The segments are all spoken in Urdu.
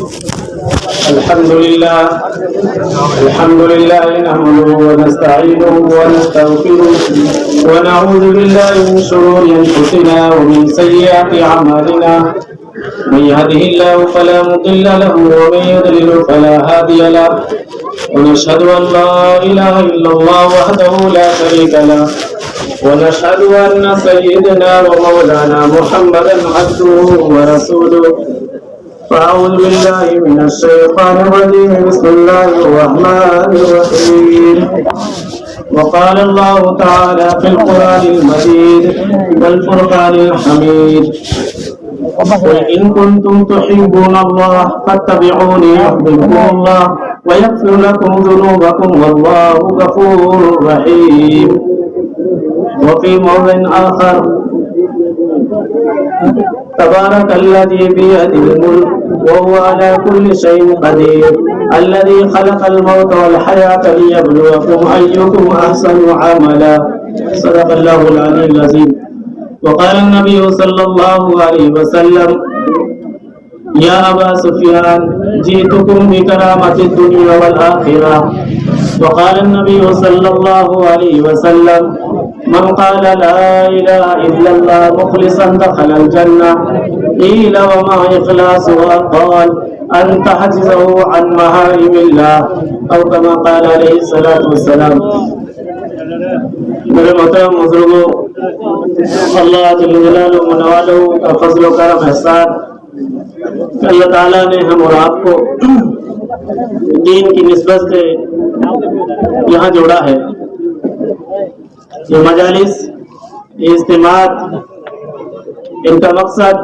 الحمد لله نحمده ونستعينه ونستغفره ونعوذ بالله من شرور أنفسنا ومن سيئات أعمالنا من يهده الله فلا مضل له ومن يضلل فلا هادي له ونشهد أن لا إله إلا الله وحده لا شريك له ونشهد أن سيدنا ومولانا محمدا عبده ورسوله فأعوذ بالله من الشيطان الرجيم بسم الله الرحمن الرحيم وقال الله تعالى في القرآن المجيد والفرقان الحميد قل إن كنتم تحبون الله فاتبعوني يحببكم الله ويغفر لكم ذنوبكم والله غفور رحيم. وفي موضع آخر تبارك الذي بيده الملك وهو على كل شيء قدير الذي خلق الموت والحياة ليبلوكم أيكم أحسن عملا. صدق الله العلي العظيم. وقال النبي صلى الله عليه وسلم يا أبا سفيان جئتكم بكرامة الدنيا والآخرة. وقال النبي صلى الله عليه وسلم من قال لا إله إلا الله مخلصا دخل الجنة. قيل وما إخلاصها؟ قال أن تحجزه عن محارم الله أو كما قال عليه الصلاة والسلام. میرے محترم بزرگوں، اللہ جل جلالہ منوالہ کا فضل و کرم احسان کہ اللہ تعالیٰ نے ہم اور آپ کو دین کی نسبت سے یہاں جوڑا ہے. یہ مجالس، یہ اجتماعات، ان کا مقصد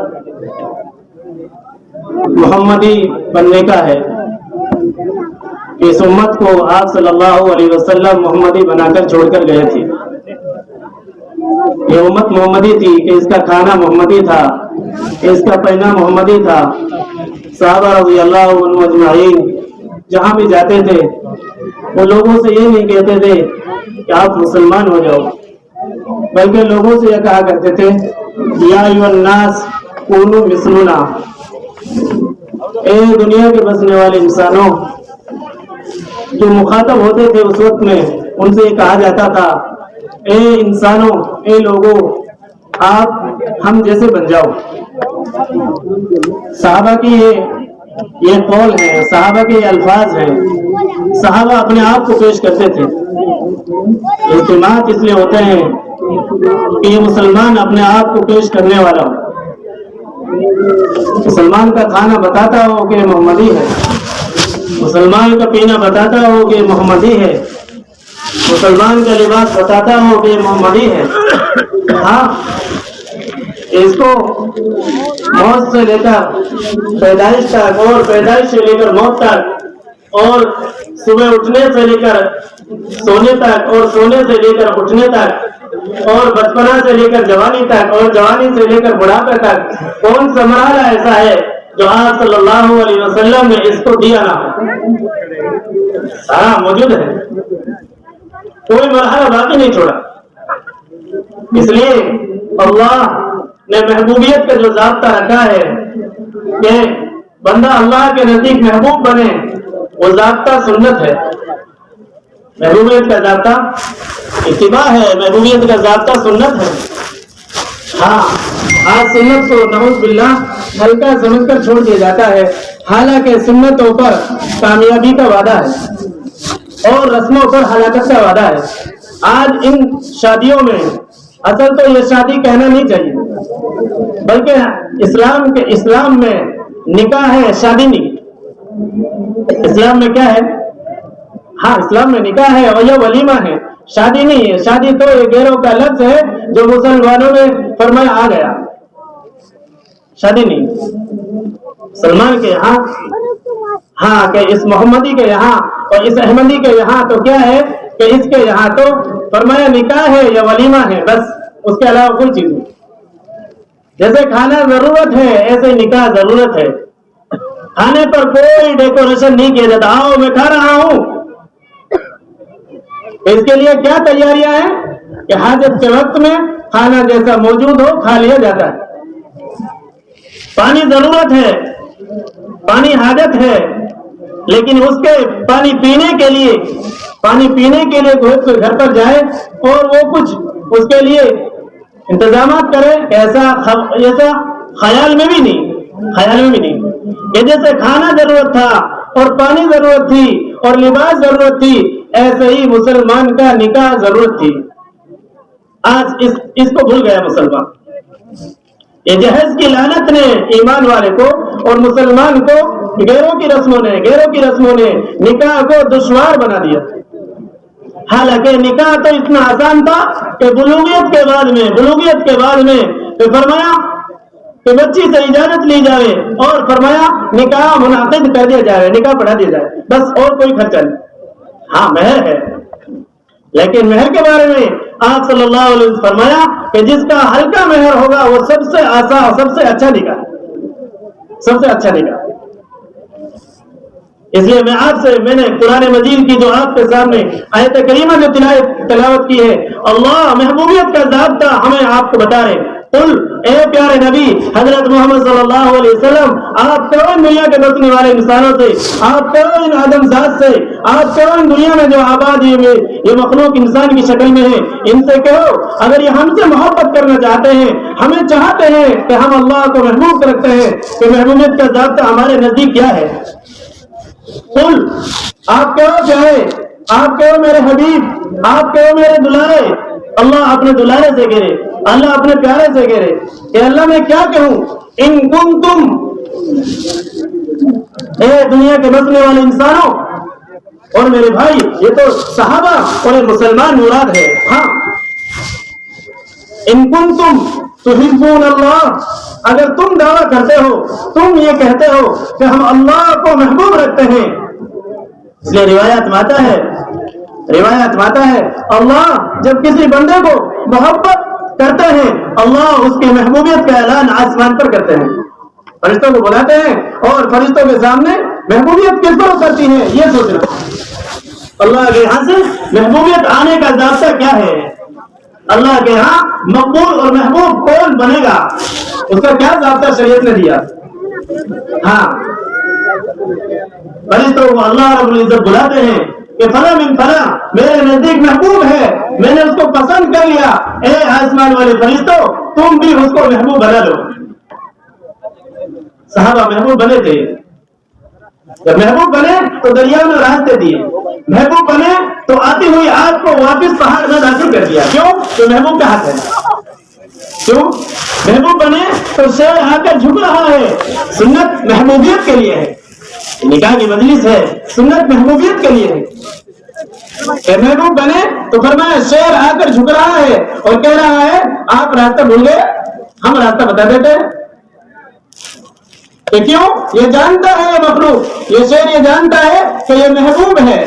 محمدی بننے کا ہے. اس امت کو آپ صلی اللہ علیہ وسلم محمدی بنا کر چھوڑ کر گئے تھے. یہ امت محمدی تھی کہ اس کا کھانا محمدی تھا، اس کا پہنا محمدی تھا. صحابہ رضی اللہ عنہ اجمعین جہاں بھی جاتے تھے وہ لوگوں سے یہ نہیں کہتے تھے کہ آپ مسلمان ہو جاؤ، بلکہ لوگوں سے یہ کہا کرتے تھے یا ایھا الناس کونوا مثلنا، اے دنیا کے بسنے والے انسانوں. جو مخاطب ہوتے تھے اس وقت میں ان سے یہ کہا جاتا تھا اے انسانوں، اے لوگوں، آپ ہم جیسے بن جاؤ. صحابہ کی یہ قول ہے، صحابہ کے یہ الفاظ ہیں. صحابہ اپنے آپ کو پیش کرتے تھے. اجتماعات اس لیے ہوتے ہیں کہ یہ مسلمان اپنے آپ کو پیش کرنے والا ہو. مسلمان کا کھانا بتاتا ہو کہ محمدی ہے، مسلمان کا پینا بتاتا ہو کہ محمدی ہے، مسلمان کا لباس بتاتا ہو کہ محمدی ہے. ہاں، اس کو موت سے لے کر پیدائش تک اور پیدائش سے لے کر موت تک اور صبح اٹھنے سے لے کر سونے تک اور سونے سے لے کر اٹھنے تک اور بچپنا سے لے کر جوانی تک اور جوانی سے لے کر بڑھاپے تک کون سا مرحلہ ایسا ہے جو آپ صلی اللہ علیہ وسلم نے اس کو دیا نہ ہو؟ سارا موجود ہے، کوئی مرحلہ باقی نہیں چھوڑا. اس لیے اللہ نے محبوبیت کا جو ضابطہ رکھا ہے کہ بندہ اللہ کے نزدیک محبوب بنے، وہ ضابطہ سنت ہے. محبوبیت کا ضابطہ اتباع ہے، محبوبیت کا ضابطہ سنت ہے. ہاں، آج سنت کو نعوذ باللہ ہلکا سمجھ کر چھوڑ دیا جاتا ہے، حالانکہ سنتوں پر کامیابی کا وعدہ ہے اور رسموں پر ہلاکت کا وعدہ ہے. آج ان شادیوں میں اصل تو یہ شادی کہنا نہیں چاہیے، بلکہ اسلام میں نکاح ہے، شادی نہیں. اسلام میں کیا ہے؟ ہاں، اسلام میں نکاح ہے اور یہ ولیمہ ہے، شادی نہیں ہے. شادی تو یہ غیروں کا لفظ ہے جو مسلمانوں میں فرمایا آ گیا، شادی نہیں. سلمان کے یہاں ہاں کہ اس محمدی کے یہاں اور اس احمدی کے یہاں تو کیا ہے کہ اس کے یہاں تو فرمایا نکاح ہے یا ولیمہ ہے، بس اس کے علاوہ کوئی چیز نہیں. جیسے کھانا ضرورت ہے ایسے نکاح ضرورت ہے. کھانے پر کوئی ڈیکوریشن نہیں کیا جاتا، آؤ میں کھا رہا ہوں. اس کے لیے کیا تیاریاں ہیں کہ حاجت کے وقت میں کھانا جیسا موجود ہو کھا لیا جاتا ہے. پانی ضرورت ہے، پانی حاجت ہے، لیکن اس کے پانی پینے کے لیے کوئی گھر پر جائے اور وہ کچھ اس کے لیے انتظامات کرے، ایسا خیال میں بھی نہیں کہ جیسے کھانا ضرورت تھا اور پانی ضرورت تھی اور لباس ضرورت تھی، ایسے ہی مسلمان کا نکاح ضرورت تھی۔ آج اس کو بھول گیا مسلمان۔ یہ جہیز کی لعنت نے ایمان والے کو اور مسلمان کو غیروں کی رسموں نے نکاح کو دشوار بنا دیا۔ حالانکہ نکاح تو اتنا آسان تھا کہ بلوغیت کے بعد میں فرمایا کہ بچی سے اجازت لی جائے اور فرمایا نکاح منعقد کر دیا جائے، نکاح پڑھا دیا جائے، بس اور کوئی خرچہ نہیں۔ ہاں مہر ہے، لیکن مہر کے بارے میں آپ صلی اللہ علیہ وسلم فرمایا کہ جس کا ہلکا مہر ہوگا وہ سب سے آسان، سب سے اچھا نکاح۔ اس لیے میں نے قرآن مجید کی جو آپ کے سامنے آیت کریمہ جو تلاوت کی ہے، اللہ محبوبیت کا ضابطہ ہمیں آپ کو بتا رہے۔ قل، اے پیارے نبی حضرت محمد صلی اللہ علیہ وسلم، آپ کہو ان دنیا کے بسنے والے انسانوں سے، آپ کہو ان آدم ذات سے، آپ کہو ان دنیا میں جو آباد یہ مخلوق انسان کی شکل میں ہے، ان سے کہو اگر یہ ہم سے محبت کرنا چاہتے ہیں، ہمیں چاہتے ہیں کہ ہم اللہ کو محبوب رکھتے ہیں، کہ محبوبیت کا ضابطہ ہمارے نزدیک کیا ہے؟ قل، آپ کہو کیا ہے؟ آپ کہو میرے حبیب، آپ کہو میرے دلارے۔ اللہ اپنے دلارے سے کہہ رہے، اللہ اپنے پیارے سے کہہ رہے کہ اللہ میں کیا کہوں؟ ان کنتم، اے دنیا کے بسنے والے انسانوں اور میرے بھائی، یہ تو صحابہ اور مسلمان مراد ہے۔ ہاں، ان کنتم تحبون اللہ، اگر تم دعویٰ کرتے ہو، تم یہ کہتے ہو کہ ہم اللہ کو محبوب رکھتے ہیں، اس لیے روایات میں آتا ہے اللہ جب کسی بندے کو محبت کرتے ہیں، اللہ اس کی محبوبیت کا اعلان آسمان پر کرتے ہیں، فرشتوں کو بلاتے ہیں اور فرشتوں کے سامنے محبوبیت کس کو کرتی ہے یہ سوچنا۔ اللہ کے یہاں سے محبوبیت آنے کا ضابطہ کیا ہے؟ اللہ کے ہاں مقبول اور محبوب کون بنے گا، اس کا کیا ضابطہ شریعت نے دیا؟ ہاں، فرشتوں کو اللہ رب العزت بلاتے ہیں کہ فلاں من فلاں میرے نزدیک محبوب ہے، میں نے اس کو پسند کر لیا، اے آسمان والے فرشتوں تم بھی اس کو محبوب بنا لو۔ صحابہ محبوب بنے تھے، جب محبوب بنے تو دریا میں راستے دیے، محبوب بنے تو آتی ہوئی آگ کو واپس پہاڑ میں داخل کر دیا۔ کیوں؟ تو محبوب کا ہاتھ ہے۔ کیوں؟ محبوب بنے تو شیر آ کر جھک رہا ہے، سنت محبوبیت کے لیے ہے، نکاح کی مجلس ہے، سنت محبوبیت کے لیے ہے۔ محبوب بنے تو فرمایا شیر آ کر جھک رہا ہے اور کہہ رہا ہے آپ راستہ بھول گئے، ہم راستہ بتا دیتے ہیں۔ کہ کیوں؟ یہ جانتا ہے یہ مخلوق، یہ شیر یہ جانتا ہے کہ یہ محبوب ہے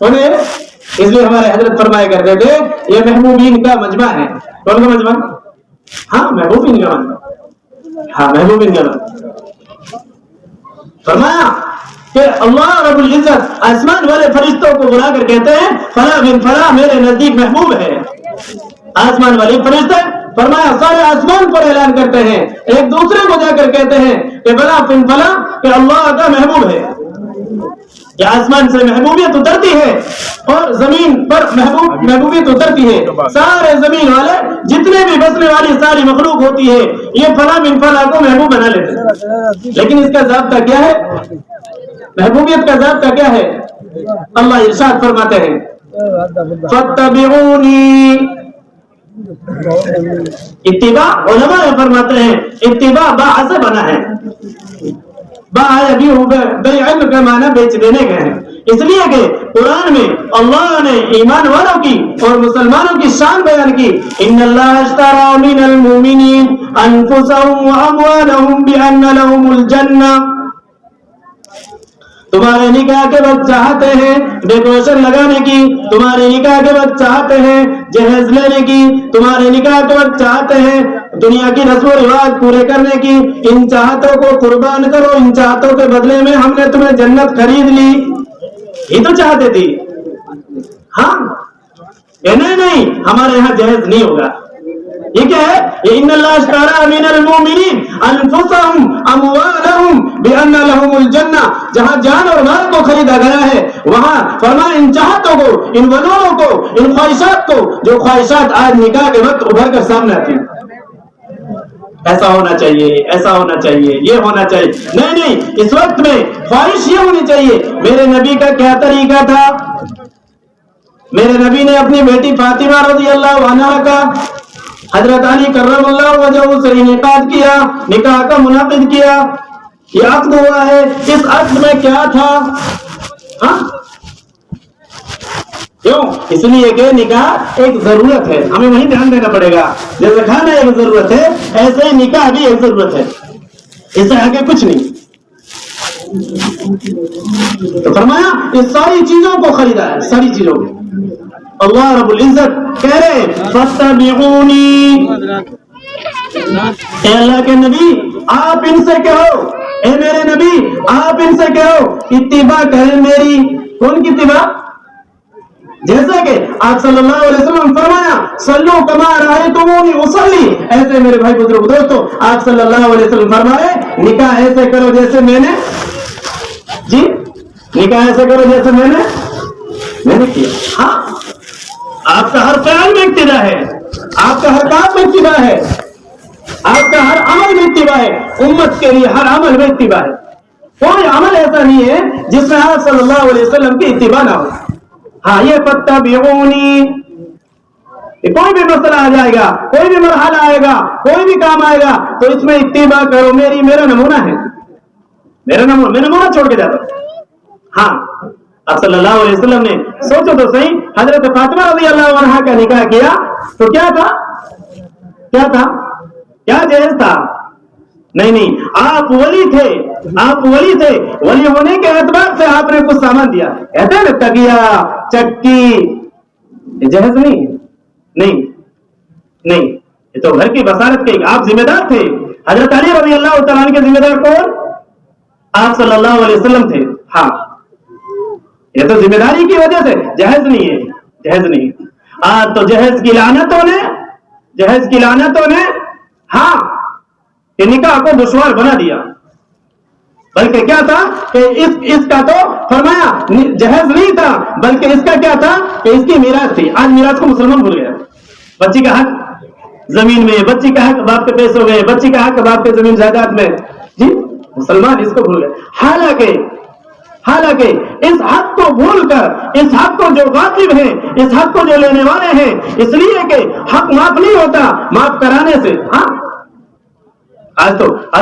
انہیں، اس لیے ہمارے حضرت فرمایا کرتے تھے یہ محبوبین کا مجمع ہے۔ کون کا مجمع؟ ہاں محبوبین کا مجمع، ہاں محبوبین کا مجمع۔ فرمایا کہ اللہ رب العزت آسمان والے فرشتوں کو بلا کر کہتے ہیں فلاں بن فلاں میرے نزدیک محبوب ہے۔ آسمان والے فرشتے فرمایا سارے آسمان پر اعلان کرتے ہیں، ایک دوسرے کو جا کر کہتے ہیں کہ فلاں بن فلاں کہ اللہ کا محبوب ہے۔ کہ آسمان سے محبوبیت اترتی ہے اور زمین پر محبوبیت اترتی ہے، سارے زمین والے جتنے بھی بسنے والی ساری مخلوق ہوتی ہے یہ فلاں بن فلاں کو محبوب بنا لیتے ہیں۔ لیکن اس کا ضابطہ کیا ہے؟ محبوبیت کا ضابطہ کیا ہے؟ اللہ ارشاد فرماتے ہیں فاتبعونی، اتباع علماء فرماتے ہیں اتباع با سے بنا ہے، با ابھی بے علم کا معنی بیچ دینے کا ہے، اس لیے کہ قرآن میں اللہ نے ایمان والوں کی اور مسلمانوں کی شان بیان کی، ان اللہ اشترى من المؤمنین انفسهم واموالهم بان لهم الجنہ۔ تمہارے نکاح کے وقت چاہتے ہیں ڈیکوریشن لگانے کی، تمہارے نکاح کے وقت چاہتے ہیں جہیز لینے کی، تمہارے نکاح کے وقت چاہتے ہیں دنیا کی رسم و رواج پورے کرنے کی، ان چاہتوں کو قربان کرو، ان چاہتوں کے بدلے میں ہم نے تمہیں جنت خرید لی، یہ تو چاہتے تھی۔ ہاں نہیں ہمارے یہاں جہیز نہیں ہوگا، یہ کیا ہے؟ ان اللہ اشترى من المؤمنین انفسهم اموالهم بان لهم الجنہ، جہاں جان اور مال کو خریدا گیا ہے وہاں فرمایا ان چاہتوں کو، ان ولولوں کو، ان خواہشات کو، جو خواہشات آج نکاح کے وقت ابھر کر سامنے آتی ہیں. ایسا ہونا چاہیے، ایسا ہونا چاہیے، یہ ہونا چاہیے. نہیں، اس وقت میں خواہش یہ ہونی چاہیے. میرے نبی کا کیا طریقہ تھا؟ میرے نبی نے اپنی بیٹی فاطمہ رضی اللہ عنہا کا حضرت علی کرم اللہ وجہہ سے انعقاد کیا، نکاح کا منعقد کیا. یہ عقد ہوا ہے. اس عقد میں کیا تھا؟ کیوں؟ اس لیے کہ نکاح ایک ضرورت ہے، ہمیں وہیں دھیان دینا پڑے گا. جیسے کھانا ایک ضرورت ہے ایسے ہی نکاح بھی ایک ضرورت ہے، اس سے آگے کچھ نہیں. تو فرمایا اس ساری چیزوں کو خریدا ہے، ساری چیزوں کو. اللہ رب العزت کہہ رہے فَاتَّبِعُونِي، اے اللہ کے نبی آپ ان سے کہو، اے میرے نبی آپ ان سے کہو اتباع کریں میری. کون کی اتباع؟ جیسے کہ آپ صلی اللہ علیہ وسلم فرمایا صلو کما رأیتمونی اصلی. ایسے میرے بھائی بزرگ دوستو آپ صلی اللہ علیہ وسلم فرمائے نکاح ایسے کرو جیسے میں نے، جی نکاح ایسے کرو جیسے میں نے کیا. ہاں آپ کا ہر فعل میں اتباع ہے، آپ کا ہر کام میں اتباع ہے، آپ کا ہر عمل میں اتباع ہے. امت کے لیے ہر عمل میں اتباع ہے. کوئی عمل ایسا نہیں ہے جس میں آپ صلی اللہ علیہ وسلم کی اتباع نہ ہو. ہاں یہ فَاتَّبِعُونِی، کوئی بھی مسئلہ آ جائے گا، کوئی بھی مرحلہ آئے گا، کوئی بھی کام آئے گا تو اس میں اتباع کرو میری. میرا نمونہ ہے، میرا نمونہ چھوڑ کے جاتا. ہاں آپ صلی اللہ علیہ وسلم نے سوچو تو صحیح حضرت فاطمہ رضی اللہ عنہا کا نکاح کیا تو کیا تھا؟ کیا جہیز تھا؟ نہیں، آپ ولی تھے. ولی ہونے کے اعتبار سے آپ نے کچھ سامان دیا. کہتے ہیں نا تکیا چکی، جہیز نہیں، یہ تو گھر کی بصارت کے آپ ذمہ دار تھے. حضرت علی رضی اللہ تعالیٰ عنہ کے ذمہ دار کون؟ آپ صلی اللہ علیہ وسلم تھے. ہاں یہ تو ذمہ داری کی وجہ سے جہیز نہیں. تو جہیز کی لعنتوں نے ہاں یہ نکاح کو دشوار بنا دیا. بلکہ کیا تھا کہ اس کا تو فرمایا جہیز نہیں تھا بلکہ اس کا کیا تھا کہ اس کی میراث تھی. آج میراث کو مسلمان بھول گیا. بچی کا حق زمین میں، بچی کا حق باپ کے پیسوں میں، بچی کا حق باپ کے زمین جائیداد میں. جی مسلمان اس کو بھول گئے. حالانکہ اس حق کو بھول کر، اس حق کو جو غاصب ہیں، اس حق کو جو لینے والے ہیں، اس لیے کہ حق معاف نہیں ہوتا معاف کرانے سے. ہاں آج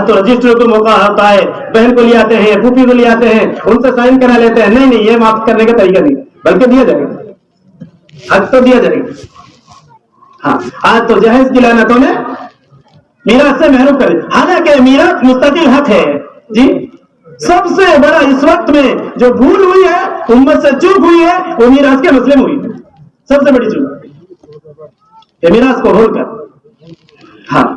تو رجسٹر کو موقع ہوتا ہے، بہن کو لے آتے ہیں، پھوپھی کو لے آتے ہیں، ان سے سائن کرا لیتے ہیں. نہیں یہ معاف کرنے کا طریقہ نہیں، بلکہ دیا جائے گا، حق تو دیا جائے گا. ہاں آج تو جہیز کی لعنتوں نے میراث سے محروم کر دیا. حالانکہ میراث مستقل حق ہے. جی سب سے بڑا اس وقت میں جو بھول ہوئی ہے، امت سے چوک ہوئی ہے، وہ میراث کے مسئلے میں ہوئی. سب سے بڑی چوک کہ میراث کو بھول کر. ہاں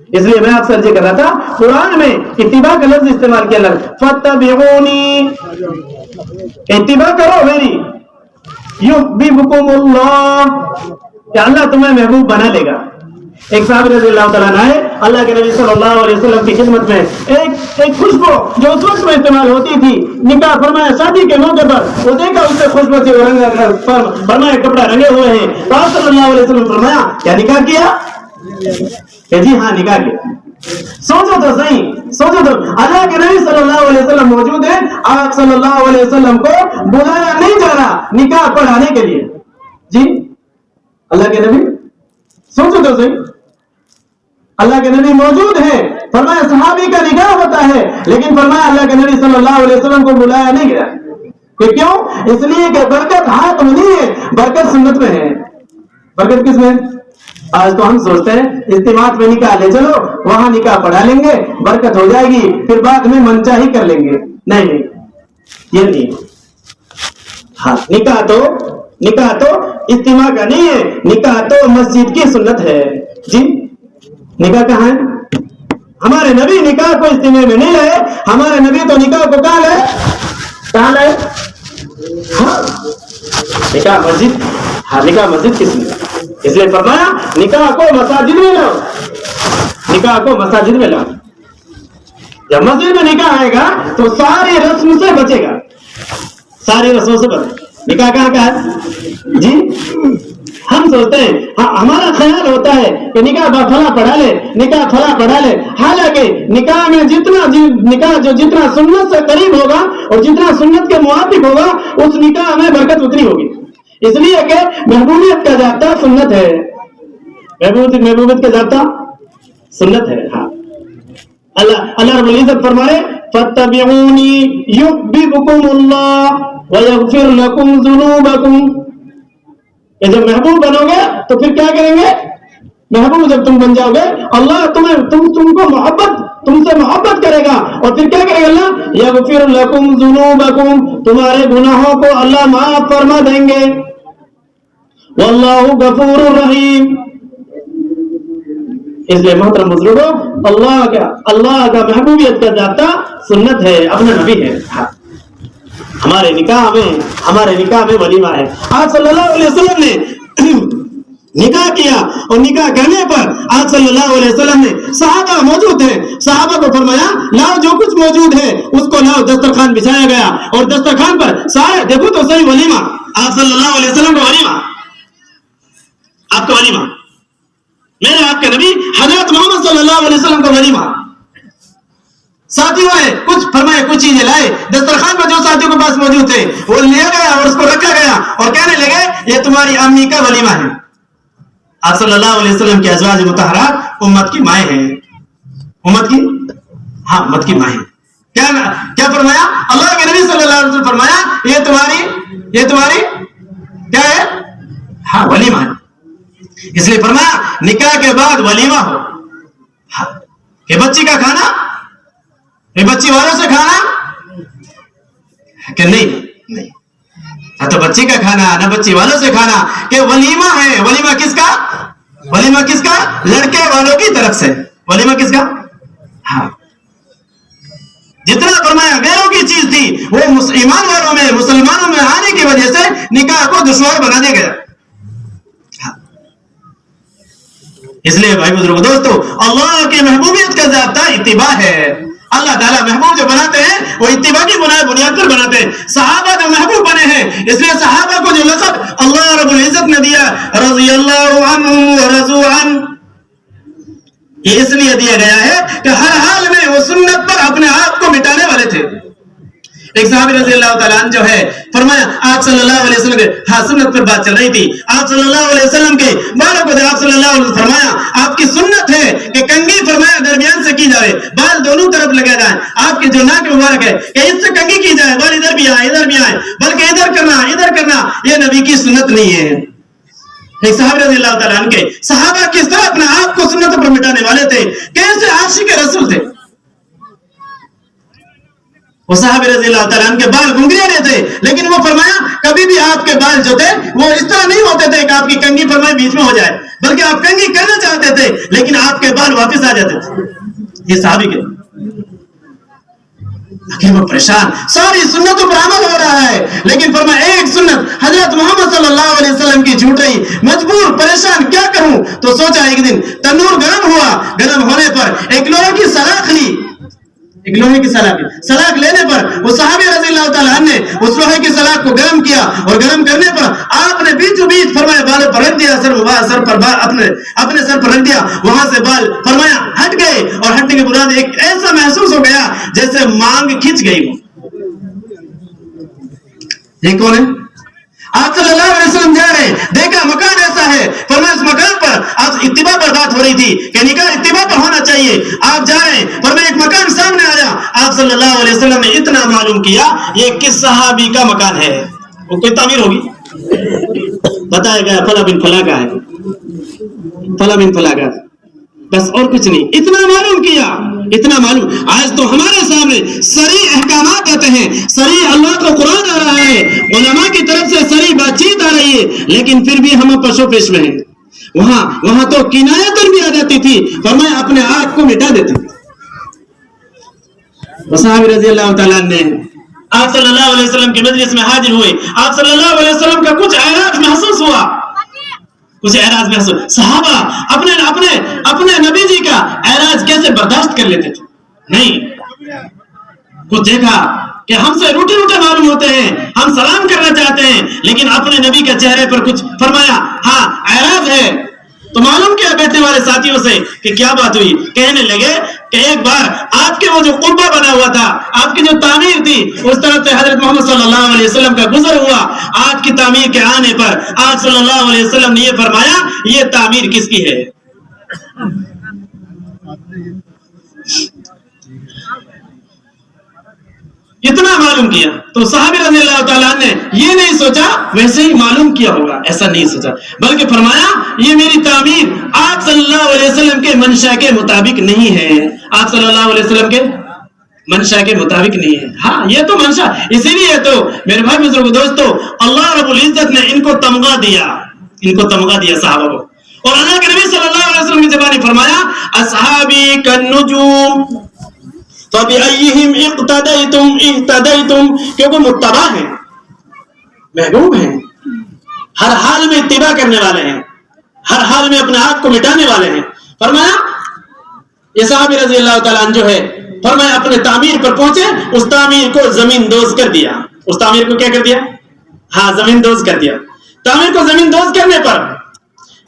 اس لیے میں آپ سے ذکر کر رہا تھا قرآن میں اتباع کا لفظ استعمال کیا. فَاتَّبِعُونِی، اتباع کرو میری. یحببکم اللہ، کہ اللہ تمہیں محبوب بنا لے گا. ایک صاحب رضی اللہ تعالیٰ عنہ اللہ کے نبی صلی اللہ علیہ وسلم کی خدمت میں ایک خوشبو جو اس وقت میں استعمال ہوتی تھی نکاح فرمایا شادی کے موقع پر، وہ دیکھا اس سے خوشبو سے فرمایا کپڑا رنگے ہوئے ہیں. تو آپ صلی اللہ علیہ وسلم فرمایا کیا نکاح کیا؟ کہ جی ہاں نکاح کیا. سوچو تو اللہ کے نبی صلی اللہ علیہ وسلم موجود ہیں، آپ صلی اللہ علیہ وسلم کو بلایا نہیں جا رہا نکاح پڑھانے کے لیے. جی اللہ کے نبی سوچو تو صحیح، اللہ کے نبی موجود ہیں، فرمایا صحابی کا نکاح ہوتا ہے، لیکن فرمایا اللہ کے نبی صلی اللہ علیہ وسلم کو بلایا نہیں گیا. کہ کیوں؟ اس لیے کہ برکت ہاتھ میں نہیں ہے، برکت سنت میں ہے. برکت کس میں؟ آج تو ہم سوچتے ہیں اجتماعات میں نکاح لے چلو، وہاں نکاح پڑھا لیں گے، برکت ہو جائے گی، پھر بعد میں منچاہی کر لیں گے. نہیں یہ نہیں. ہاں نکاح تو اجتماع کا نہیں ہے، نکاح تو مسجد کی سنت ہے. جی نکاح کہاں ہے؟ ہمارے نبی نکاح کو اجتماع میں نہیں لائے. ہمارے نبی تو نکاح کو کہاں لائے؟ ہاں نکاح مسجد. ہاں نکاح مسجد کی سنت. اس لیے فرمایا نکاح کو مساجد میں لاؤ، نکاح کو مساجد میں لاؤ. جب مسجد میں نکاح آئے گا تو ساری رسم سے بچے گا، ساری رسموں سے بچے. نکاح کہاں کا ہے جی؟ ہم سوچتے ہیں، ہمارا خیال ہوتا ہے کہ نکاح فلاں پڑھا لے، نکاح فلاں پڑھا لے. حالانکہ نکاح میں نکاح جو جتنا سنت سے قریب ہوگا اور جتنا سنت کے موافق ہوگا اس نکاح میں برکت اتنی ہوگی. اس لیے کہ محبوبیت کا ضابطہ سنت ہے، محبوبیت کا ضابطہ سنت ہے. ہاں اللہ رب العزت فرمائے فَاتَّبِعُونِي يُحْبِبْكُمُ اللَّهُ وَيَغْفِرْ لَكُمْ ذُنُوبَكُمْ. کہ جب محبوب بنو گے تو پھر کیا کریں گے؟ محبوب جب تم بن جاؤ گے اللہ تم کو تم سے محبت کرے گا اور پھر کیا کرے گا؟ اللہ یغفر لکم ذنوبکم، تمہارے گناہوں کو اللہ معاف فرما دیں گے. واللہ غفور رحیم. اس لیے محترم بزرگوں، اللہ کا محبوبیت کا ضابطہ سنت ہے، اپنا نبی ہے. ہمارے نکاح میں ولیمہ ہے. آپ صلی اللہ علیہ وسلم نے نکاح کیا اور نکاح کرنے پر آپ صلی اللہ علیہ وسلم نے صحابہ موجود ہیں، صحابہ کو فرمایا لاؤ جو کچھ موجود ہے اس کو لاؤ. دسترخوان بچھایا گیا اور دسترخوان پر سارے دیکھو تو صحیح ولیمہ. آپ صلی اللہ علیہ وسلم کا ولیمہ، آپ کا ولیمہ، میرے آپ کے نبی حضرت محمد صلی اللہ علیہ وسلم کا ولیمہ. ساتھیوں نے کچھ فرمائے، کچھ چیزیں لائے. دسترخوان پر جو ساتھیوں کے پاس موجود تھے وہ لیا گیا اور اس کو رکھا گیا اور کہنے لگے یہ تمہاری امی کا ولیمہ ہے. آپ صلی اللہ علیہ وسلم کی ازواج مطہرات امت کی مائیں ہیں، امت کی مائیں. کیا فرمایا اللہ کے نبی صلی اللہ علیہ وسلم؟ فرمایا یہ تمہاری کیا ہے؟ ہاں ولیمہ ہے. اس لیے فرمایا نکاح کے بعد ولیمہ ہو. کہ بچی کا کھانا، بچی والوں سے کھانا کہ نہیں، تو بچی کا کھانا نہ بچی والوں سے کھانا. کہ ولیمہ ہے. ولیمہ کس کا؟ لڑکے والوں کی طرف سے. ولیمہ کس کا؟ ہاں. جتنا فرمایا غیروں کی چیز تھی وہ ایمان والوں میں، مسلمانوں میں آنے کی وجہ سے نکاح کو دشوار بنا دیا گیا. اس لیے بھائی بزرگ دوستو، اللہ کی محبوبیت کا ضابطہ اتباع ہے. اللہ تعالیٰ محبوب جو بناتے ہیں وہ اتباع کی بنیاد پر بناتے ہیں. صحابہ جو محبوب بنے ہیں، اس لیے صحابہ کو جو لقب اللہ رب العزت نے دیا رضی اللہ عنہم ورضوا عنہ، یہ اس لیے دیا گیا ہے کہ ہر حال میں وہ سنت پر اپنے آپ کو مٹانے والے تھے. ایک صحابی رضی اللہ تعالیٰ عنہ جو ہے فرمایا آپ صلی اللہ علیہ وسلم کے سنت پر بات چل رہی تھی. آپ صلی اللہ علیہ وسلم کے بالوں کو آپ صلی اللہ علیہ وسلم فرمایا آپ کی سنت ہے کہ کنگھی فرمایا درمیان سے کی جائے، بال دونوں طرف لگا جائے. آپ کی جو ناک مبارک ہے کہ اس سے کنگھی کی جائے، بال ادھر بھی آئے بلکہ ادھر کرنا یہ نبی کی سنت نہیں ہے. ایک صحابی رضی اللہ تعالیٰ عنہ کے صحابہ کس طرح اپنے آپ کو سنت پر مٹانے والے تھے، کیسے عاشق رسول تھے. وہ صحابی رضی اللہ تعالیٰ عنہ کے بال گنگریلے تھے، لیکن وہ فرمایا کبھی بھی آپ کے بال جو تھے وہ اس طرح نہیں ہوتے تھے کہ آپ کی کنگھی فرمائے بیچ میں ہو جائے، بلکہ آپ کنگھی کرنا چاہتے تھے لیکن آپ کے بال واپس آ جاتے تھے. یہ صحابی کے لیکن وہ پریشان، ساری سنتوں پر عمل ہو رہا ہے لیکن فرمایا ایک سنت حضرت محمد صلی اللہ علیہ وسلم کی چھوٹ رہی. مجبور پریشان، کیا کروں؟ تو سوچا ایک دن تنور گرم ہوا، گرم ہونے پر ایک لوہے کی سلاخ لی. ایک لوہے کی سلاخ لینے پر وہ صحابی رضی اللہ تعالیٰ عنہ نے اس لوہے کی سلاخ کو گرم کیا اور گرم کرنے پر آپ نے بیچوں بیچ فرمایا بالوں پر رکھ دیا، اپنے سر پر رکھ دیا. وہاں سے بال فرمایا ہٹ گئے اور ہٹنے کے بعد ایک ایسا محسوس ہو گیا جیسے مانگ کھنچ گئی. یہ کون ہے؟ آپ صلی اللہ علیہ وسلم جا رہے، دیکھا مکان ایسا ہے، فرمایا اس مکان پر آپ اتباع پر بات ہو رہی تھی کہ نکاح اتباع پر ہونا چاہیے. آپ جا رہے ہیں، فرمایا ایک مکان سامنے آیا. آپ صلی اللہ علیہ وسلم نے اتنا معلوم کیا یہ کس صحابی کا مکان ہے. وہ کوئی تعمیر ہوگی، بتایا گیا فلاں بن فلاں کا ہے، فلاں بن فلاں کا، بس اور کچھ نہیں. اتنا معلوم کیا، اتنا معلوم. آج تو ہمارے سامنے صریح احکامات آتے ہیں، صریح اللہ کا قرآن آ رہا ہے، علماء کی طرف سے صریح بات چیت آ رہی ہے، لیکن پھر بھی ہم پشو پیش میں ہیں. وہاں تو کنایتن بھی آ جاتی تھی، فرمایا اپنے آپ کو مٹا دیتے تھے. صحابی رضی اللہ تعالیٰ نے آپ صلی اللہ علیہ وسلم کی مجلس میں حاضر ہوئے. آپ صلی اللہ علیہ وسلم کا کچھ اعراض محسوس ہوا. کچھ اعراض میں صحابہ اپنے نبی جی کا اعراض کیسے برداشت کر لیتے تھے؟ نہیں، کچھ دیکھا کہ ہم سے روٹے معلوم ہوتے ہیں، ہم سلام کرنا چاہتے ہیں، لیکن اپنے نبی کے چہرے پر کچھ فرمایا، ہاں اعراض ہے، تو معلوم کیا بیٹھنے والے ساتھیوں سے کہ کیا بات ہوئی؟ کہنے لگے کہ ایک بار آپ کے وہ جو قبہ بنا ہوا تھا، آپ کی جو تعمیر تھی، اس طرف سے حضرت محمد صلی اللہ علیہ وسلم کا گزر ہوا، آج کی تعمیر کے آنے پر آج صلی اللہ علیہ وسلم نے یہ فرمایا، یہ تعمیر کس کی ہے؟ اتنا معلوم کیا تو صحابی رضی اللہ تعالیٰ نے یہ نہیں سوچا ویسے ہی معلوم کیا ہوگا، ایسا نہیں سوچا، بلکہ فرمایا یہ میری تعمیر آپ صلی اللہ علیہ وسلم کے منشا کے مطابق نہیں ہے، آپ صلی اللہ علیہ وسلم کے منشا کے مطابق نہیں ہے۔ ہاں یہ تو منشا، اسی لیے تو میرے بھائی بزرگ دوستو، اللہ رب العزت نے ان کو تمغہ دیا صحابہ کو، اور اللہ کے نبی صلی اللہ علیہ وسلم کی زبان فرمایا اصحابی کالنجوم فَبِأَيِّهِمْ اِقْتَدَيْتُمْ اِهْتَدَيْتُمْ، کیونکہ متبع ہیں، محبوب ہیں، ہر حال میں اتباع کرنے والے ہیں، ہر حال میں اپنے آپ کو مٹانے والے ہیں۔ فرمایا یہ صحابی رضی اللہ تعالیٰ عنہ جو ہے، فرمایا اپنے تعمیر پر پہنچے، اس تعمیر کو زمین دوز کر دیا، اس تعمیر کو کیا کر دیا؟ ہاں زمین دوز کر دیا۔ تعمیر کو زمین دوز کرنے پر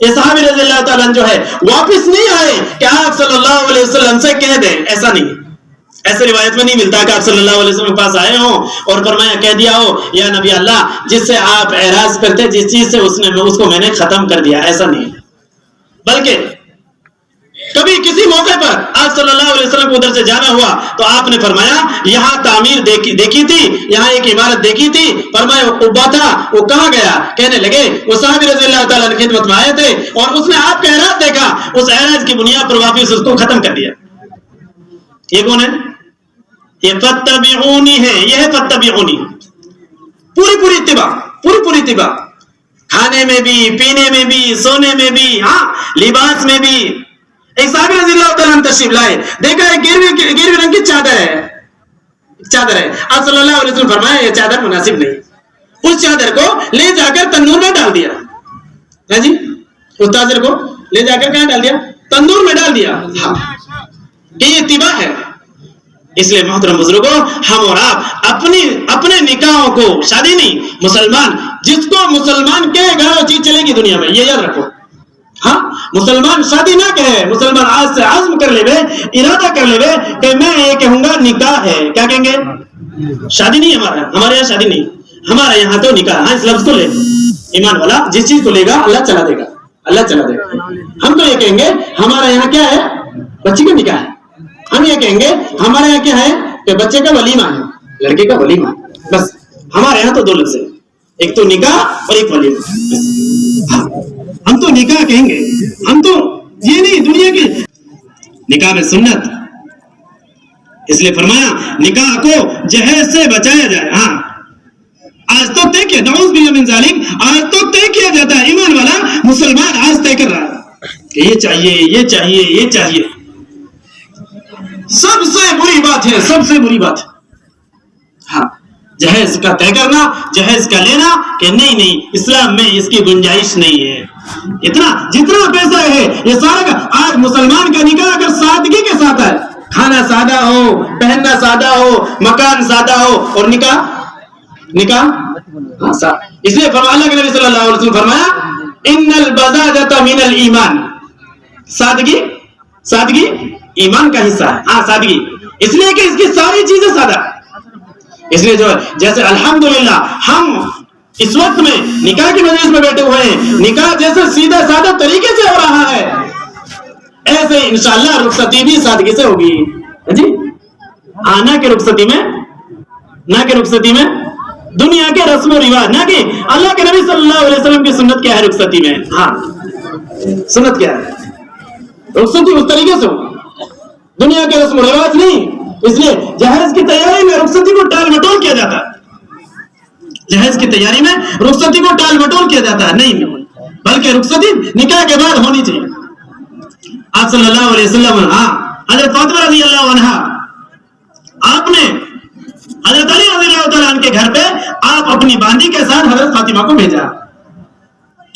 یہ صحابی رضی اللہ تعالیٰ عنہ جو ہے واپس نہیں آئے کہ آپ صلی اللہ علیہ وسلم سے کہہ دیں، ایسا نہیں، ایسے روایت میں نہیں ملتا کہ آپ صلی اللہ علیہ وسلم کے پاس آئے ہوں اور فرمایا کہہ دیا ہو یا نبی اللہ جس سے آپ اعراض کرتے جس چیز سے اس کو میں نے ختم کر دیا، ایسا نہیں، بلکہ کبھی کسی موقع پر آپ صلی اللہ علیہ وسلم کو ادھر سے جانا ہوا تو آپ نے فرمایا یہاں تعمیر دیکھی تھی، یہاں ایک عمارت دیکھی تھی، فرمایا وہ قبہ تھا، وہ کہاں گیا؟ کہنے لگے وہ صحابی رضی اللہ تعالیٰ عنہ خدمت میں آئے تھے اور اس نے آپ کا اعراض دیکھا، اس اعراض کی بنیاد پر واپس اس کو ختم کر دیا۔ یہ کون ہے؟ یہ فَاتَّبِعُونِی ہے، یہ ہے فَاتَّبِعُونِی، پوری اتباع، کھانے میں بھی، پینے میں بھی، سونے میں بھی، ہاں لباس میں بھی۔ ایک صحابی رضی اللہ تعالیٰ عنہ تشریف لائے، دیکھا ہے گیروی رنگ کی چادر ہے، آپ صلی اللہ علیہ وسلم فرمایا یہ چادر مناسب نہیں، اس چادر کو لے جا کر تندور میں ڈال دیا، ہے جی، اس چادر کو لے جا کر کہاں ڈال دیا؟ تندور میں ڈال دیا۔ ہاں یہ اتباع ہے۔ اس لیے محترم بزرگوں، ہم اور آپ اپنے نکاحوں کو، شادی نہیں، مسلمان جس کو مسلمان کہے گا وہ چیز چلے گی دنیا میں، یہ یاد رکھو۔ ہاں مسلمان شادی نہ کہے، مسلمان آج سے عزم کر لے، ارادہ کر لے کہ میں یہ کہوں گا نکاح ہے، کیا کہیں گے؟ شادی نہیں، ہمارے یہاں شادی نہیں، ہمارے یہاں تو نکاح۔ ہاں اس لفظ کو لے، ایمان والا جس چیز کو لے گا اللہ چلا دے گا۔ ہم تو یہ کہیں گے ہمارے یہاں کیا ہے؟ بچی کا نکاح ہے۔ ہم یہ کہیں گے ہمارے یہاں کیا ہے کہ بچے کا ولیمہ ہے، لڑکے کا ولیمہ، بس ہمارے یہاں تو دو لفظ ہیں، ایک تو نکاح اور ایک ولیمہ۔ ہم تو نکاح کہیں گے، ہم تو یہ نہیں دنیا کی نکاح میں سنت، اس لیے فرمایا نکاح کو جہیز سے بچایا جائے۔ ہاں آج تو طے کیا، نعوذ باللہ من ذالک، آج تو طے کیا جاتا ہے، ایمان والا مسلمان آج طے کر رہا ہے کہ یہ چاہیے، یہ چاہیے، یہ چاہیے۔ سب سے بری بات ہے، سب سے بری بات، ہاں جہیز کا طے کرنا، جہیز کا لینا کہ نہیں اسلام میں اس کی گنجائش نہیں ہے، جتنا پیسہ ہے یہ سارا کا۔ آج مسلمان کا نکاح اگر سادگی کے ساتھ ہے، کھانا سادہ ہو، پہننا سادہ ہو، مکان سادہ ہو، اور نکاح اس لیے اللہ کے نبی صلی اللہ علیہ وسلم فرمایا ان البذاجۃ من الایمان، سادگی ایمان کا حصہ ہے۔ ہاں سادگی، اس لیے کہ اس کی ساری چیزیں سادہ، اس لیے جو ہے جیسے الحمدللہ ہم اس وقت میں نکاح کی مجلس میں بیٹھے ہوئے ہیں، نکاح جیسے سیدھا سادہ طریقے سے ہو رہا ہے، ایسے انشاءاللہ رخصتی بھی سادگی سے ہوگی جی۔ نہ کہ رخصتی میں دنیا کے رسم و رواج، نہ کہ اللہ کے نبی صلی اللہ علیہ وسلم کی سنت کیا ہے رخصتی میں۔ ہاں سنت کیا ہے؟ رخصتی اس طریقے سے ہوگی، دنیا کے رسم و رواج نہیں۔ اس لیے جہیز کی تیاری میں رخصتی کو ٹال مٹول کیا جاتا ہے، جہیز کی تیاری میں رخصتی کو ٹال مٹول کیا جاتا ہے، نہیں، بلکہ رخصتی نکاح کے بعد ہونی چاہیے۔ آپ صلی اللہ علیہ وسلم، ہاں حضرت فاطمہ رضی اللہ عنہا، آپ نے حضرت علی رضی اللہ تعالیٰ عنہ کے گھر پہ آپ اپنی باندی کے ساتھ حضرت فاطمہ کو بھیجا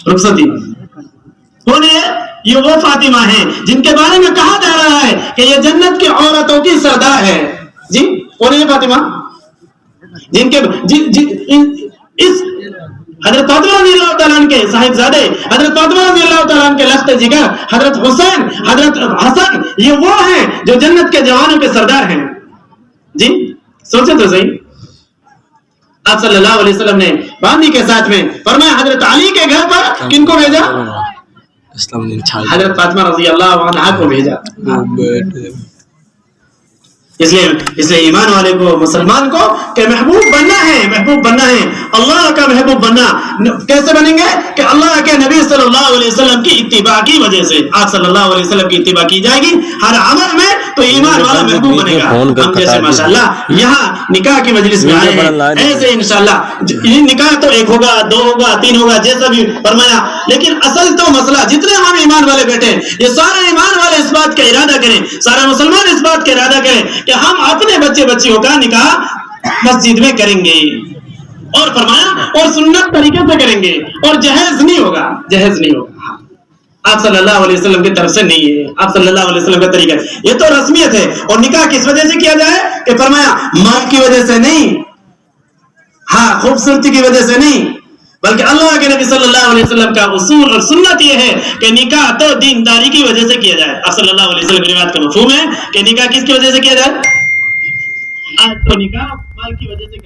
رخصتی۔ کون ہے یہ وہ فاطمہ ہیں جن کے بارے میں کہا جا رہا ہے کہ یہ جنت کی عورتوں کی سردار ہے. جی کون ہے یہ فاطمہ؟ جن کے اس حضرت فاطمہ رضی اللہ تعالیٰ عنہ کے صاحبزادے حضرت فاطمہ رضی اللہ تعالیٰ عنہ کے لخت جگر حضرت حسین حضرت حسن یہ وہ ہیں جو جنت کے جوانوں کے سردار ہیں. جی سوچے تو صحیح. آپ صلی اللہ علیہ وسلم نے باندھی کے ساتھ میں فرمایا حضرت علی کے گھر پر کن کو بھیجا؟ حضرت فاطمہ رضی اللہ عنہا کو بھیجا. اس لیے ایمان والے کو مسلمان کو کہ محبوب بننا ہے اللہ کا محبوب بننا. کیسے بنیں گے؟ کہ اللہ کے نبی صلی اللہ علیہ وسلم کی اتباع کی وجہ سے. آپ صلی اللہ علیہ وسلم کی اتباع کی جائے گی ہر عمل میں تو ایمان والا محبوب بنے گا. ہم جیسے ماشاءاللہ یہاں نکاح کی مجلس میں آئے ہیں ایسے انشاءاللہ نکاح تو 1 ہوگا 2 ہوگا 3 ہوگا جیسا بھی فرمایا, لیکن اصل تو مسئلہ جتنے ہم ایمان والے بیٹھے یہ سارے ایمان والے اس بات کا ارادہ کریں, سارے مسلمان اس بات کا ارادہ کریں کہ ہم اپنے بچے بچیوں کا نکاح مسجد میں کریں گے, اور فرمایا اور سنت طریقے سے کریں گے, اور جہیز نہیں ہوگا. آپ صلی اللہ علیہ وسلم کی طرف سے نہیں ہے, آپ صلی اللہ علیہ وسلم کا طریقہ ہے. یہ تو رسمیت ہے. اور نکاح کس وجہ سے کیا جائے کہ فرمایا مال کی وجہ سے نہیں, ہاں خوبصورتی کی وجہ سے نہیں, بلکہ اللہ کے نبی صلی اللہ علیہ وسلم کا اصول اور سنت یہ ہے کہ نکاح تو دینداری کی وجہ سے کیا جائے. آپ صلی اللہ علیہ وسلم کی روایت کا مفہوم ہے کہ نکاح کس کی وجہ سے کیا جائے؟ آج تو نکاح مال کی وجہ سے